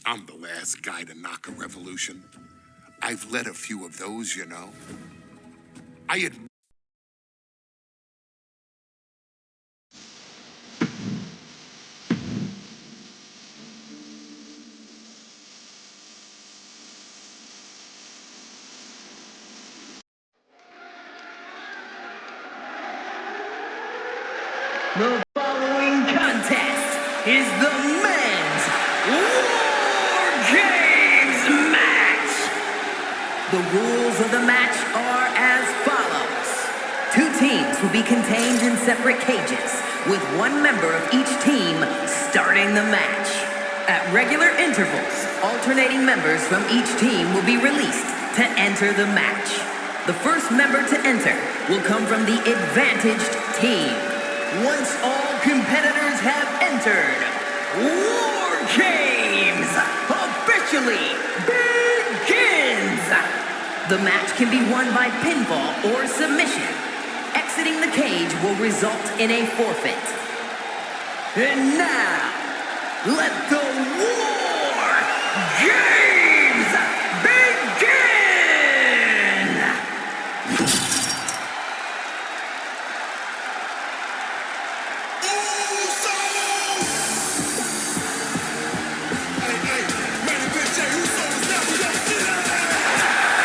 I'm the last guy to knock a revolution. I've led a few of those, you know. The following contest is the men's War Games match. The rules of the match are as follows. Two teams will be contained in separate cages, with one member of each team starting the match. At regular intervals, alternating members from each team will be released to enter the match. The first member to enter will come from the advantaged team. Once all competitors have entered, War Games officially begins! The match can be won by pinfall or submission. Exiting the cage will result in a forfeit. And now, let the War Games begin!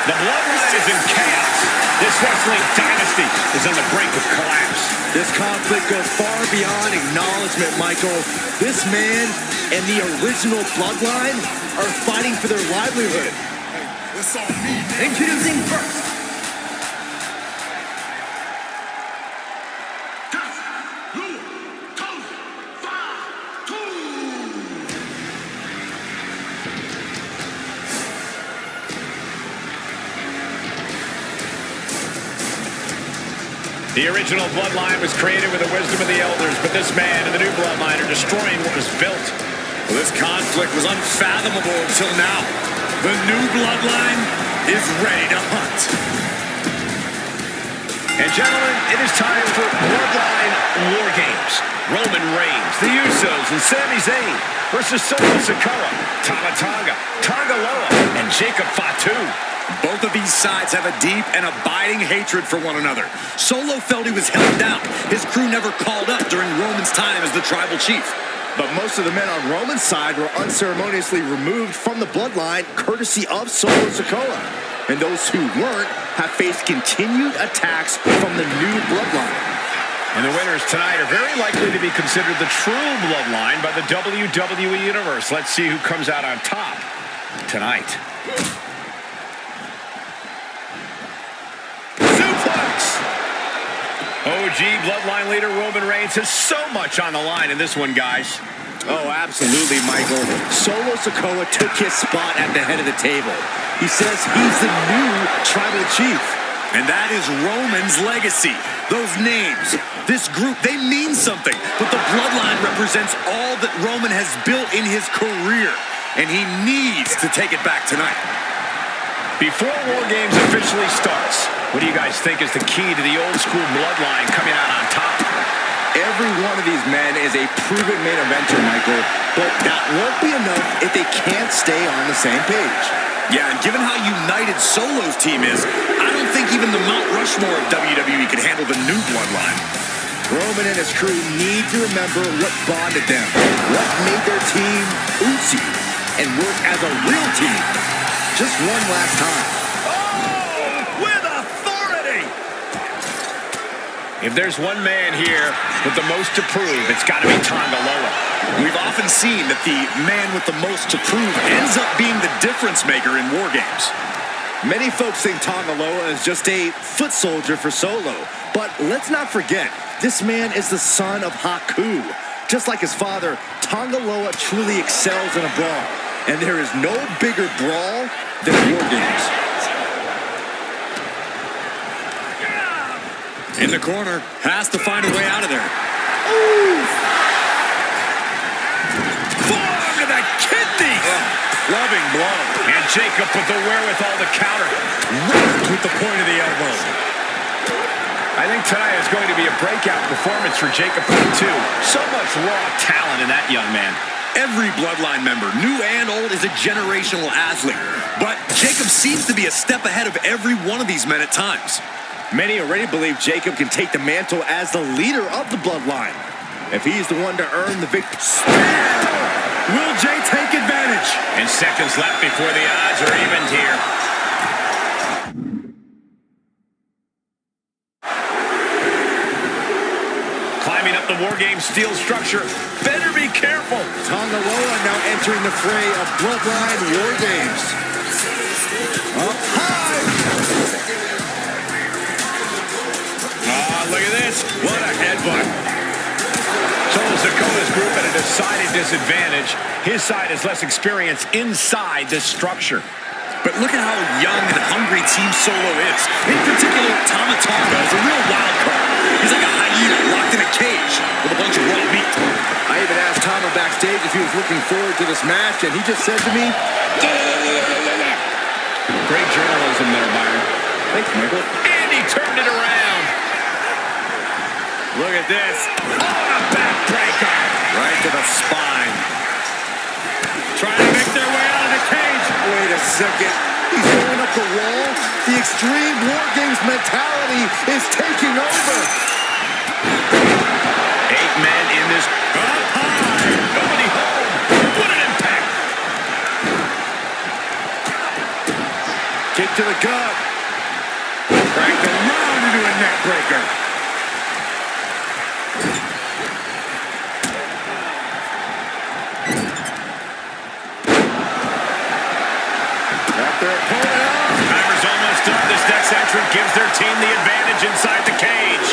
The Bloodline is in chaos. This wrestling dynasty is on the brink of collapse. This conflict goes far beyond acknowledgement, Michael. This man and the original Bloodline are fighting for their livelihood. Introducing first, The original Bloodline was created with the wisdom of the elders, but this man and the new Bloodline are destroying what was built. Well, this conflict was unfathomable until now. The new Bloodline is ready to hunt. And gentlemen, it is time for Bloodline War Games. Roman Reigns, the Usos, and Sami Zayn versus SIKOA, Tama Tonga, Tonga Loa, and Jacob Fatu. Both of these sides have a deep and abiding hatred for one another. Solo felt he was held down. His crew never called up during Roman's time as the tribal chief. But most of the men on Roman's side were unceremoniously removed from the Bloodline courtesy of Solo Sikoa. And those who weren't have faced continued attacks from the new Bloodline. And the winners tonight are very likely to be considered the true Bloodline by the WWE Universe. Let's see who comes out on top tonight. OG Bloodline leader Roman Reigns has so much on the line in this one, guys. Oh, absolutely, Michael. Solo Sikoa took his spot at the head of the table. He says he's the new tribal chief. And that is Roman's legacy. Those names, this group, they mean something. But the Bloodline represents all that Roman has built in his career. And he needs to take it back tonight. Before War Games officially starts, what do you guys think is the key to the old school Bloodline coming out on top? Every one of these men is a proven main eventer, Michael. But that won't be enough if they can't stay on the same page. Yeah, and given how united Solo's team is, I don't think even the Mount Rushmore of WWE can handle the new Bloodline. Roman and his crew need to remember what bonded them, what made their team Uzi, and work as a real team. Just one last time. Oh, with authority! If there's one man here with the most to prove, it's got to be Tonga Loa. We've often seen that the man with the most to prove ends up being the difference maker in War Games. Many folks think Tonga Loa is just a foot soldier for Solo. But let's not forget, this man is the son of Haku. Just like his father, Tonga Loa truly excels in a brawl. And there is no bigger brawl than War Games. In the corner, has to find a way out of there. Ooh! Forearm to the kidney! Loving blow. And Jacob with the wherewithal to counter. Right with the point of the elbow. I I think tonight is going to be a breakout performance for Jacob Fatu. So much raw talent in that young man. Every Bloodline member, new and old, is a generational athlete. But Jacob seems to be a step ahead of every one of these men at times. Many already believe Jacob can take the mantle as the leader of the Bloodline. If he's the one to earn the victory. Will Jay take advantage? And seconds left before the odds are evened here. Climbing up the War Games steel structure. Better be careful. Tangaloa now entering the fray of Bloodline War Games. Up high. Oh, look at this. What a headbutt. SIKOA's group at a decided disadvantage. His side has less experience inside this structure. But look at how young and hungry Team Solo is. In particular, Tamatanga is a real wild card. He's like a hyena locked in a cage with a bunch of raw meat. I even asked Tama backstage if he was looking forward to this match, and he just said to me, Great journalism there, Byron. thanks, Michael. And he turned it around. Look at this. Oh, a backbreaker. Right to the spine. Trying to make their way out of the cage. Wait a second. He's going up the wall. The Extreme War Games mentality is taking over. 8 men in this. Up high. Nobody home. What an impact. Kick to the gut. Cranked around into a neck breaker. Timer's almost up. This next entrant gives their team the advantage inside the cage.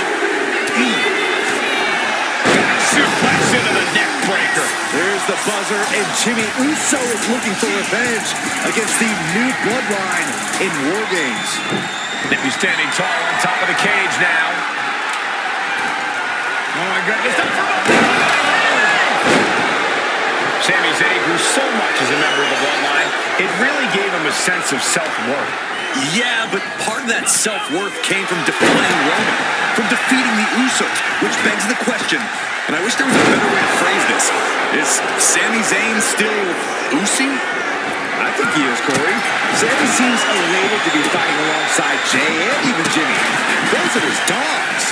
Suplex into the neck breaker. There's the buzzer, and Jimmy Uso is looking for revenge against the new Bloodline in War Games. He's standing tall on top of the cage now. Oh my goodness. Sami Zayn grew so much as a member of the Bloodline, it really gave him a sense of self-worth. Yeah, but part of that self-worth came from defying Roman, from defeating the Usos, which begs the question, and I wish there was a better way to phrase this. Is Sami Zayn still Usi? I think he is, Corey. Sami seems elated to be fighting alongside Jay and even Jimmy. Those are his dogs.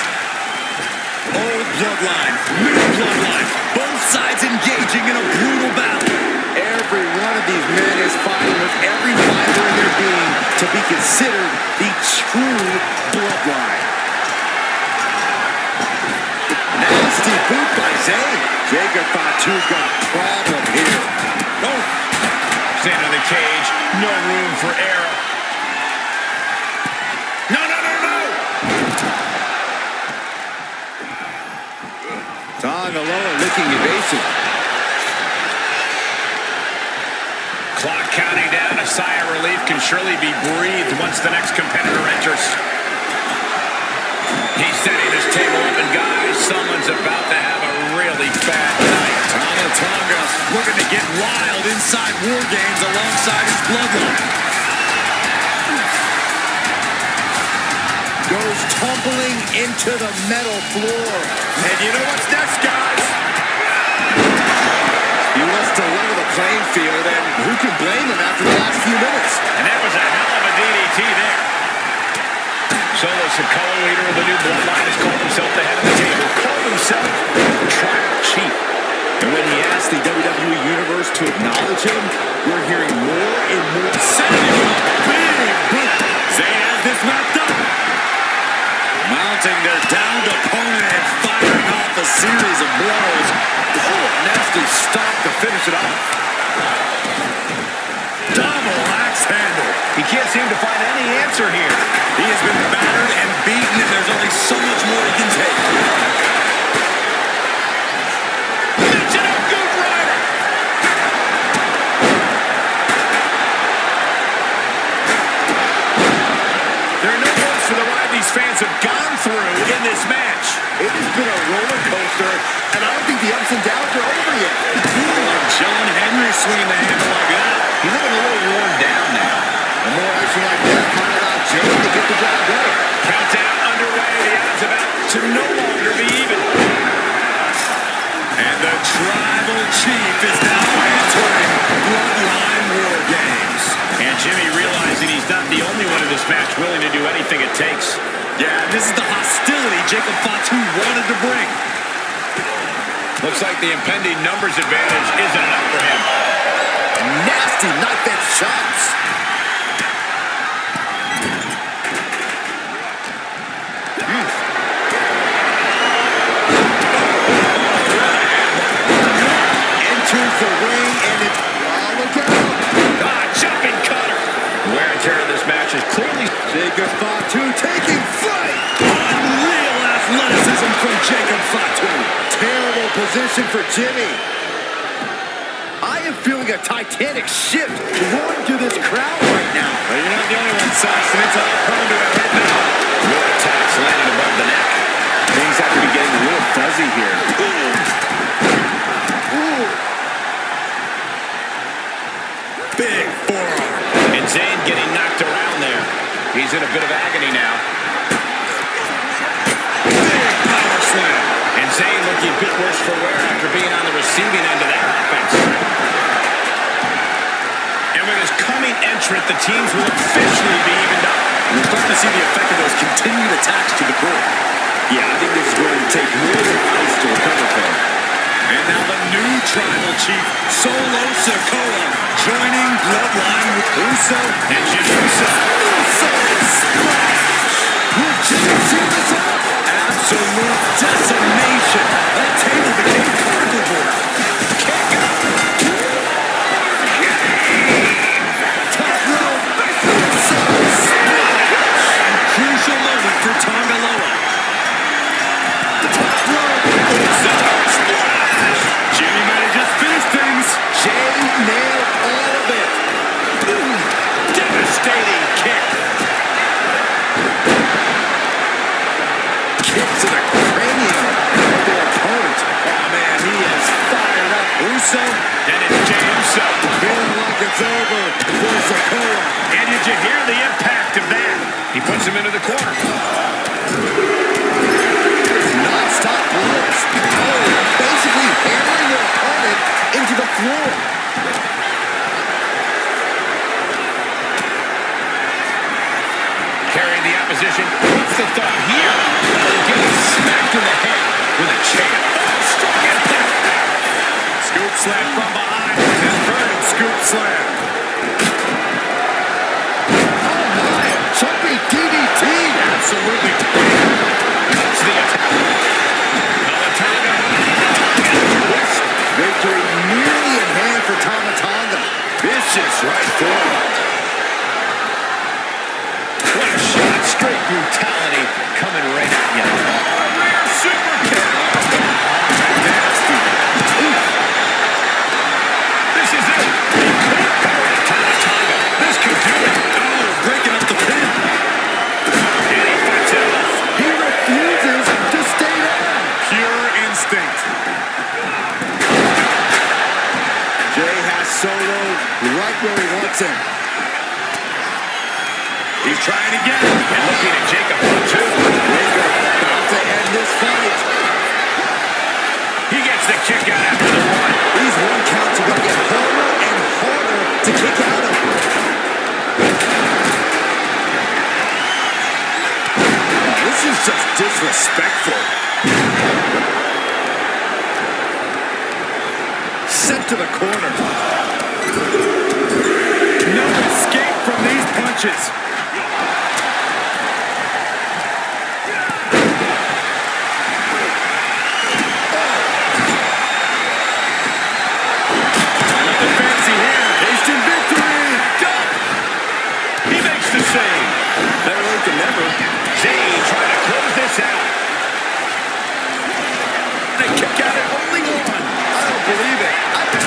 Old Bloodline, new Bloodline, both sides engaging in a brutal battle. Every one of these men is fighting with every fiber in their being to be considered the true Bloodline. Nasty boot by Zayn. Jacob Fatu's got a problem here. Oh. Stand in the cage, no room for error. No. Tangaloa looking evasive. Clock counting down. A sigh of relief can surely be breathed once the next competitor enters. He's setting this table up, and guys, someone's about to have a really bad night. Tamatanga looking to get wild inside War Games alongside his Bloodline. Goes tumbling into the metal floor. And you know what's next, guys? He wants to level the playing field, and who can blame him after the last few minutes? And that was a hell of a DDT there. Solo SIKOA, leader of the new Bloodline, has called himself the head of the table. Called himself Tribal Chief. And when he asked the WWE Universe to acknowledge him, we're hearing more and more. Setting him up big, but Zayn has this wrapped up. Mounting their downed opponent and firing off a series of blows. Oh, a nasty stop to finish it off. Double axe handle. He can't seem to find any answer here. He has been battered and beaten, and there's only so much more he can take. Fans have gone through in this match. It has been a roller coaster, and I don't think the ups and downs are over yet. John Henry swinging the handle like that. He's looking a little worn down now. And more action like that might allow Jay to get the job done. Countdown underway. The odds have Tribal Chief is now entering Bloodline War Games. And Jimmy realizing he's not the only one in this match willing to do anything it takes. Yeah, this is the hostility Jacob Fatu wanted to bring. Looks like the impending numbers advantage isn't enough for him. Nasty knife edge chops. Enters the ring and it... Oh, look out! Jumping cutter. Wear and tear of this match is clearly... Jacob Fatu taking flight. Unreal athleticism from Jacob Fatu. Terrible position for Jimmy. I am feeling a titanic shift rolling through this crowd right now. Well, you're not the only one, Saxon. It's all coming to a head now. More attacks landing above the neck. Things have to be getting a little fuzzy here. Ooh. Big forearm. And Zayn getting knocked around there. He's in a bit of agony now. Big power slam. And Zayn looking a bit worse for wear after being on the receiving end of that offense. And with his coming entrant, the teams will officially be evened up. We're starting to see the effect of those continued attacks to the core. Yeah, I think this is going to take more than ice to recover from. And now the new Tribal Chief, Solo SIKOA, joining Bloodline with Uso And Jimmy Uso. Uso splash! Will Jimmy see this up? Absolute decimation. That table became particle board. Kick out. Top rope. Uso splash! Crucial moment for Carmelo. Top rope. Uso splash! Jimmy might have just finished things. Jay nailed all of it. Devastating kick. Kick to the cranium of their opponent. Oh, man, he is fired up. Uso, And it's Jey Uso. feeling like it's over for SIKOA. And did you hear the impact of that? He puts him into the corner. Non-stop blows. Oh, basically hammering their opponent into the floor. Carrying the opposition. What's the thought here? Getting smacked in the head with a chair. Oh, strong impact. Scoop slam from behind. Inverted scoop slam. Oh, my. Jumping DDT. Absolutely. Cuts the attack. Tonga. Twist. Victory nearly in hand for Tonga. Vicious right forward. What a shot. Straight brutality coming right at you. Rear super kick. Nasty. Oof. This is it. Tonga. This could do it. Oh, breaking up the pin. And he fights it off. He refuses to stay down. Pure instinct. Jay has Solo right where he wants him. He's trying again. And looking at Jacob too. Jacob about to end this fight. He gets the kick out after the one. These one counts are going to get harder and harder to kick out of. This is just disrespectful. Sent to the corner. No escape from these punches. Nothing fancy here. Instant victory. He makes the save. Better late than never. Zayn trying to close this out. They kick out at only one. I don't believe it.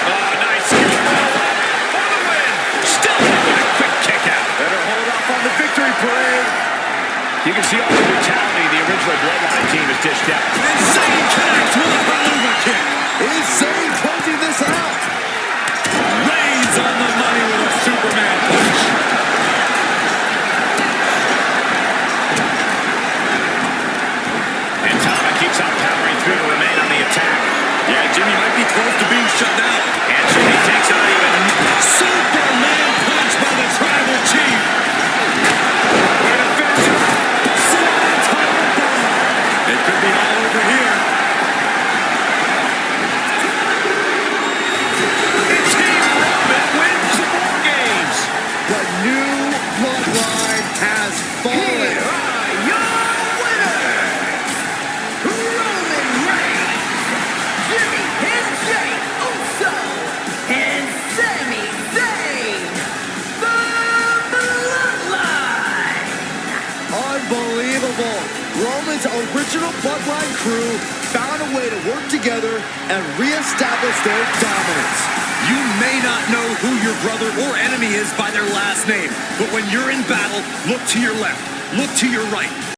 Oh, nice scoop. For the win. Still with a quick kick out. Better hold off matchup now. And Jimmy takes out even Superman punch by the Tribal Chief. Way to finish it. It could be all over here. And Team Roman wins the War Games. The new bloodline has fallen. Here are your winners, Roman Reigns, Jimmy and Jey Uso, and Sami Zayn, the Bloodline. Unbelievable. Roman's original bloodline crew found a way to work together and reestablish their dominance. You may not know who your brother or enemy is by their last name, but when you're in battle, look to your left, look to your right.